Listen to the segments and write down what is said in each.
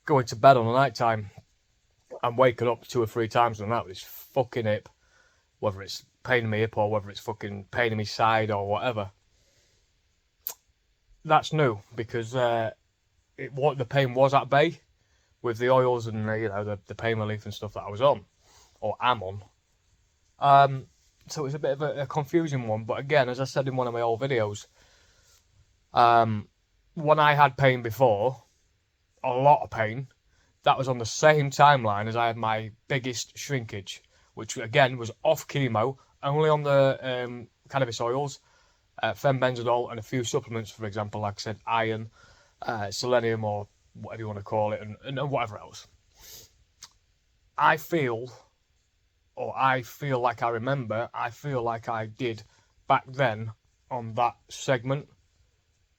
going to bed on the night time and waking up 2 or 3 times on that with this fucking hip, whether it's paining me hip or whether it's fucking paining me side or whatever. That's new because the pain was at bay with the oils and the pain relief and stuff that I was on or am on. So it's a bit of a confusing one. But again, as I said in one of my old videos, when I had pain before, a lot of pain, that was on the same timeline as I had my biggest shrinkage, which again was off chemo, only on the cannabis oils, fenbendazole, and a few supplements, for example, like I said, iron, selenium, or whatever you want to call it, and whatever else. I feel like I did back then on that segment,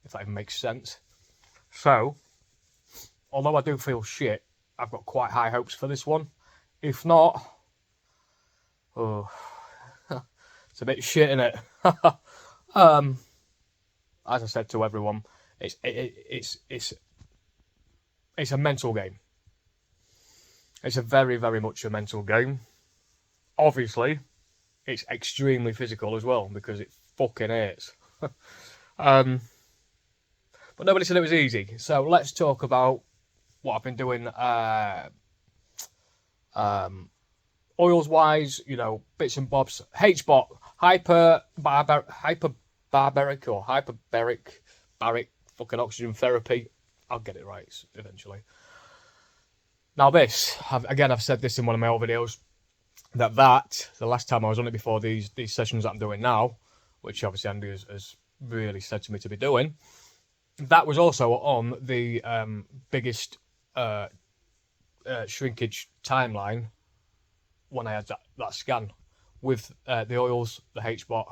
if that even makes sense. So, although I do feel shit, I've got quite high hopes for this one. If not, it's a bit shit, innit? As I said to everyone, it's a mental game. It's a very, very much a mental game. Obviously, it's extremely physical as well because it fucking hurts. But nobody said it was easy. So let's talk about what I've been doing oils wise, bits and bobs. HBOT, hyperbaric fucking oxygen therapy. I'll get it right eventually. Now this, I've said this in one of my old videos, that the last time I was on it before these sessions that I'm doing now, which obviously Andy has really said to me to be doing, that was also on the biggest shrinkage timeline when I had that scan with the oils, the HBOT,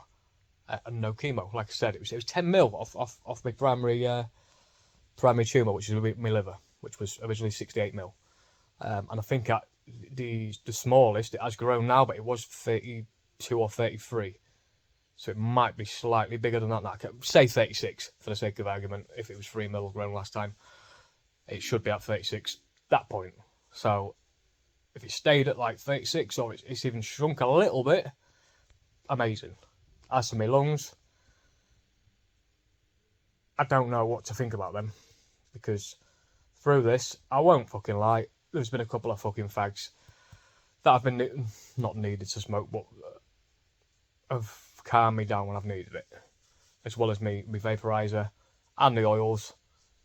and no chemo. Like I said, it was 10 mil off my primary tumour, which is my liver, which was originally 68 mil. And I think the smallest, it has grown now, but it was 32 or 33. So it might be slightly bigger than that now. Say 36 for the sake of argument. If it was 3 mil grown last time, it should be at 36 that point. So if it stayed at like 36 or it's even shrunk a little bit, amazing. As for my lungs, I don't know what to think about them because through this, I won't fucking lie, there's been a couple of fucking fags that have been not needed to smoke, but have calmed me down when I've needed it, as well as my vaporizer and the oils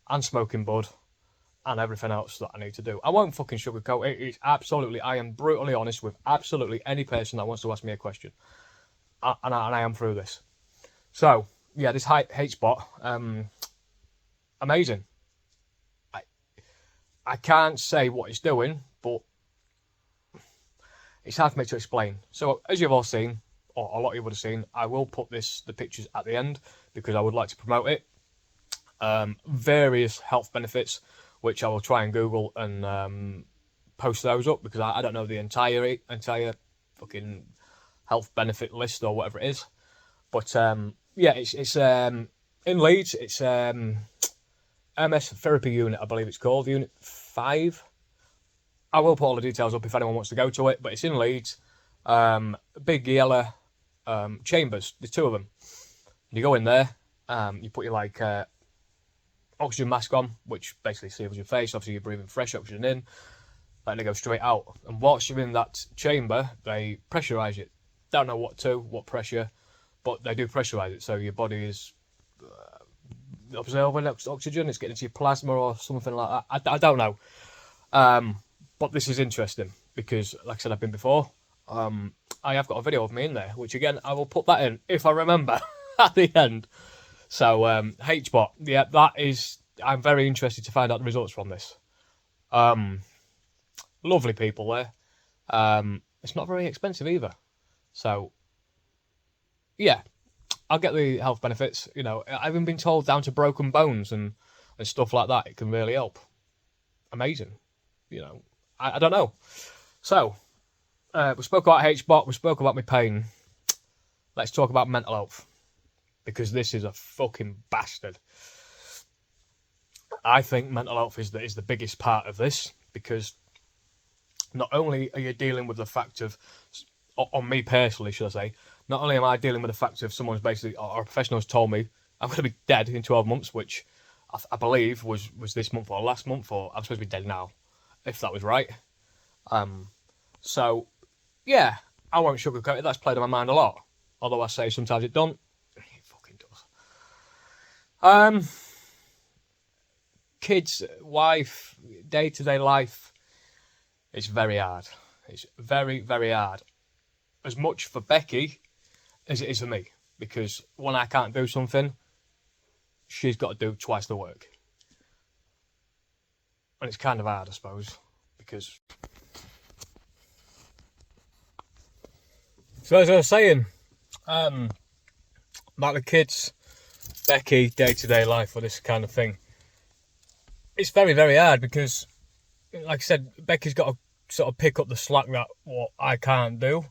and smoking bud and everything else that I need to do. I won't fucking sugarcoat it. It's absolutely, I am brutally honest with absolutely any person that wants to ask me a question, and I am through this. So yeah, this HBOT, amazing. I can't say what it's doing, but it's hard for me to explain. So as you've all seen, or a lot of you would have seen, I will put the pictures at the end because I would like to promote it. Various health benefits, which I will try and Google and post those up because I don't know the entire fucking health benefit list or whatever it is. But yeah, it's in Leeds. It's MS Therapy Unit, I believe it's called, Unit 5. I will put all the details up if anyone wants to go to it, but it's in Leeds. Big yellow chambers, there's 2 of them. You go in there, you put your oxygen mask on, which basically seals your face. Obviously you're breathing fresh oxygen in, letting it go straight out. And whilst you're in that chamber, they pressurise it. Don't know what pressure, but they do pressurise it, so your body is absorbing oxygen, it's getting into your plasma or something like that. I don't know. But this is interesting because, like I said, I've been before. I have got a video of me in there, which again, I will put that in if I remember at the end. So, HBOT, yeah, I'm very interested to find out the results from this. Lovely people there. It's not very expensive either. So, yeah, I'll get the health benefits. I've even been told down to broken bones and stuff like that, it can really help. Amazing. I don't know. So, we spoke about HBOT, we spoke about my pain. Let's talk about mental health. Because this is a fucking bastard. I think mental health is the biggest part of this, because not only are you dealing with the fact of, on me personally, should I say, not only am I dealing with the fact of someone's basically, or a professional has told me I'm going to be dead in 12 months, which I believe was this month or last month, or I'm supposed to be dead now, if that was right. So, yeah, I won't sugarcoat it. That's played on my mind a lot. Although I say sometimes it don't. It fucking does. Kids, wife, day-to-day life, it's very hard. It's very, very hard. As much for Becky as it is for me. Because when I can't do something, she's got to do twice the work. And it's kind of hard, I suppose. Because... So as I was saying, about the kids, Becky, day-to-day life, or this kind of thing, it's very, very hard because, like I said, Becky's got to sort of pick up the slack that what I can't do,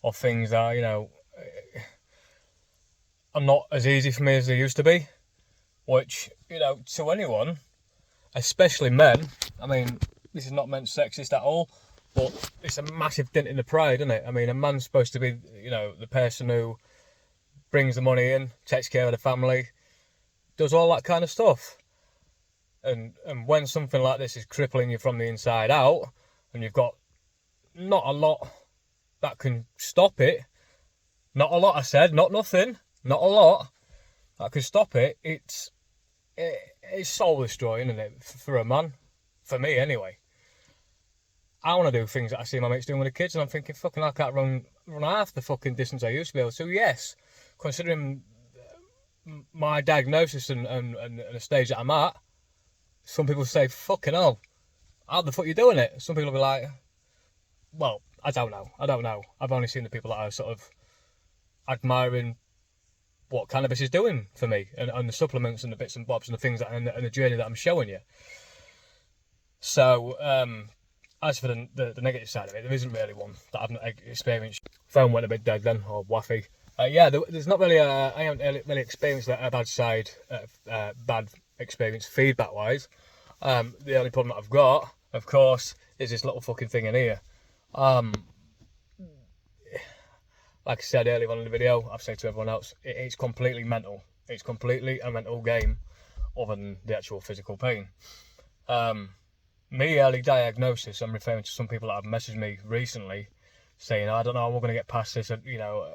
or things that, you know, are not as easy for me as they used to be. Which, you know, to anyone, especially men, I mean, this is not meant sexist at all, but it's a massive dent in the pride, isn't it? I mean, a man's supposed to be, you know, the person who brings the money in, takes care of the family, does all that kind of stuff. And when something like this is crippling you from the inside out, and you've got not a lot that can stop it, not a lot I said, not nothing, not a lot that can stop it, it's soul destroying, isn't it, for a man? For me, anyway. I want to do things that I see my mates doing with the kids, and I'm thinking, fucking, I can't run half the fucking distance I used to be able to. Yes, considering my diagnosis and the stage that I'm at, some people say, fucking hell, how the fuck are you doing it? Some people will be like, well, I don't know. I've only seen the people that are sort of admiring what cannabis is doing for me, and the supplements and the bits and bobs and the things that, and the journey that I'm showing you. So, as for the negative side of it, there isn't really one that I've not experienced. Phone went a bit dead then, or waffy. Yeah, there's not really I haven't really experienced a bad side, bad experience feedback-wise. The only problem that I've got, of course, is this little fucking thing in here. Like I said earlier on in the video, I've said to everyone else, it's completely mental. It's completely a mental game, other than the actual physical pain. Me early diagnosis, I'm referring to some people that have messaged me recently saying, I don't know, we're going to get past this, you know,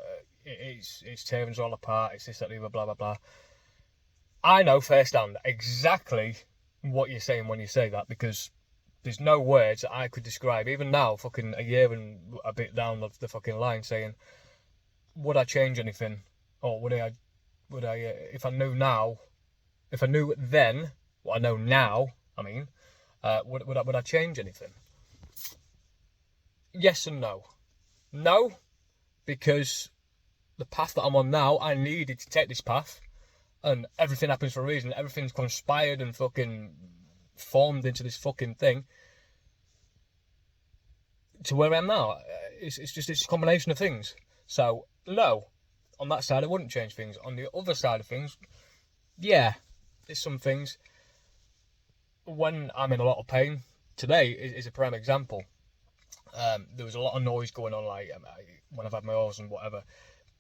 it's tearing us all apart, it's this, that, blah, blah, blah. I know firsthand exactly what you're saying when you say that, because there's no words that I could describe, even now, fucking a year and a bit down the fucking line, saying, would I change anything? Or would I, if I knew now, if I knew then, what I know now, I mean, would I change anything? Yes and no. No, because the path that I'm on now, I needed to take this path, and everything happens for a reason. Everything's conspired and fucking formed into this fucking thing to where I am now. It's just this combination of things. So, no, on that side, I wouldn't change things. On the other side of things, yeah, there's some things. When I'm in a lot of pain, today is a prime example. There was a lot of noise going on, like when I've had my oils and whatever.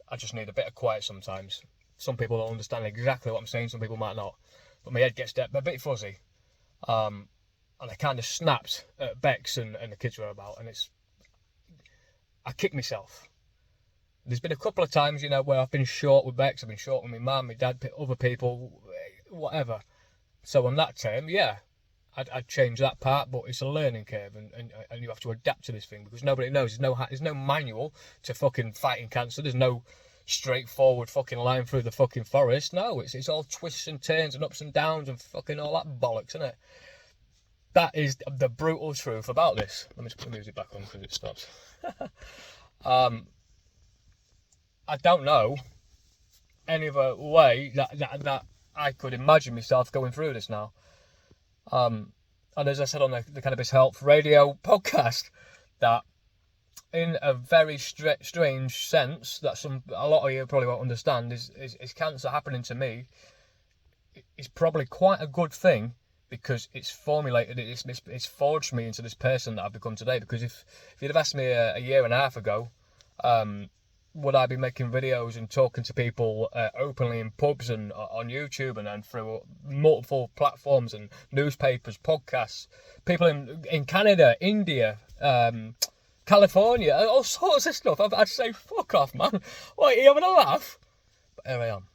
I just need a bit of quiet sometimes. Some people don't understand exactly what I'm saying, some people might not. But my head gets a bit fuzzy. And I kind of snapped at Bex and the kids were about, and I kicked myself. There's been a couple of times, you know, where I've been short with Bex, I've been short with my mum, my dad, other people, whatever. So on that term, yeah, I'd change that part, but it's a learning curve, and you have to adapt to this thing, because nobody knows. There's no manual to fucking fighting cancer. There's no straightforward fucking line through the fucking forest. No, it's all twists and turns and ups and downs and fucking all that bollocks, isn't it? That is the brutal truth about this. Let me just put the music back on because it stops. I don't know any other way that I could imagine myself going through this now. And as I said on the Cannabis Health Radio podcast, that in a very strange sense that a lot of you probably won't understand is cancer happening to me is probably quite a good thing, because it's formulated, it's forged me into this person that I've become today. Because if you'd have asked me a year and a half ago, would I be making videos and talking to people openly in pubs and on YouTube and through multiple platforms and newspapers, podcasts, people in Canada, India, California, all sorts of stuff, I'd say, fuck off, man. What, are you having a laugh? But here I am.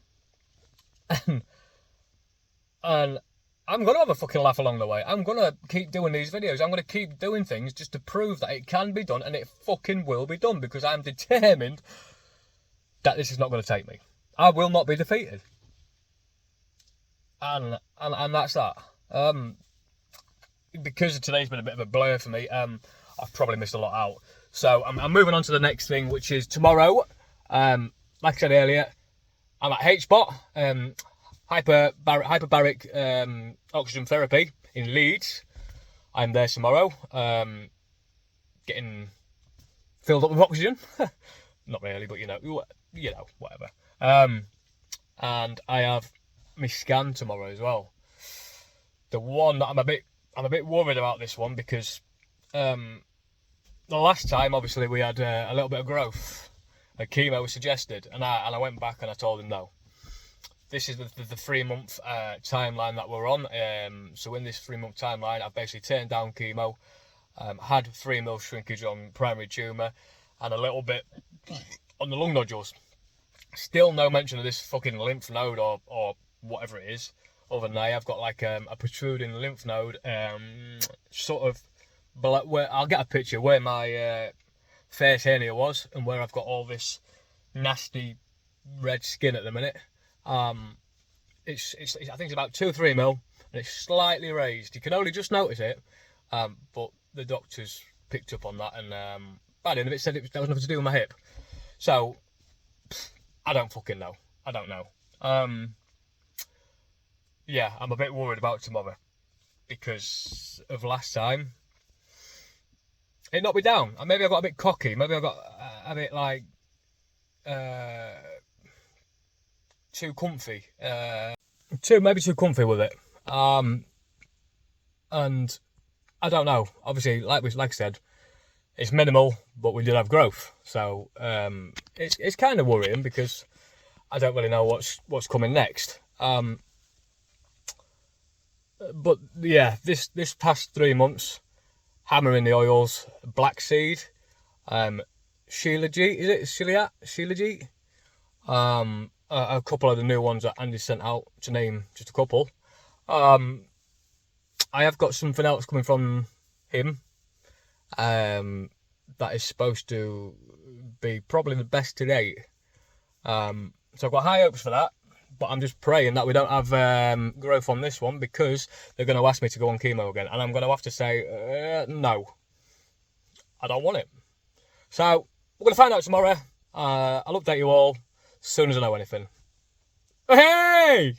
And I'm going to have a fucking laugh along the way. I'm going to keep doing these videos. I'm going to keep doing things just to prove that it can be done, and it fucking will be done, because I'm determined that this is not going to take me. I will not be defeated. And that's that. Because today's been a bit of a blur for me, I've probably missed a lot out. So I'm moving on to the next thing, which is tomorrow. Like I said earlier, I'm at HBOT. Hyperbaric oxygen therapy in Leeds. I'm there tomorrow, getting filled up with oxygen. Not really, but you know, whatever. And I have my scan tomorrow as well. The one that I'm a bit worried about this one, because the last time, obviously, we had a little bit of growth. A chemo was suggested, and I went back and I told him no. This is the 3-month timeline that we're on. So in this 3-month timeline, I've basically turned down chemo, had 3 mil shrinkage on primary tumour, and a little bit on the lung nodules. Still no mention of this fucking lymph node or whatever it is. Other than that, I've got like a protruding lymph node, sort of where I'll get a picture where my face hernia was, and where I've got all this nasty red skin at the minute. It's I think it's about 2-3 mil, and it's slightly raised. You can only just notice it, but the doctors picked up on that, and by the end of it said that was nothing to do with my hip. So I don't fucking know. I don't know. Yeah, I'm a bit worried about tomorrow because of last time. It knocked me down. Maybe I got a bit cocky. Maybe I got a bit like too comfy. Maybe too comfy with it. And I don't know. Obviously, like I said, it's minimal, but we did have growth. So it's kind of worrying, because I don't really know what's coming next. But yeah, this past 3 months, hammering the oils, black seed, Shilajit, is it Shilajit? A couple of the new ones that Andy sent out, to name just a couple. I have got something else coming from him, that is supposed to be probably the best to date. So I've got high hopes for that, but I'm just praying that we don't have growth on this one, because they're going to ask me to go on chemo again, and I'm going to have to say no, I don't want it. So we're going to find out tomorrow. I'll update you all as soon as I know anything. Hey!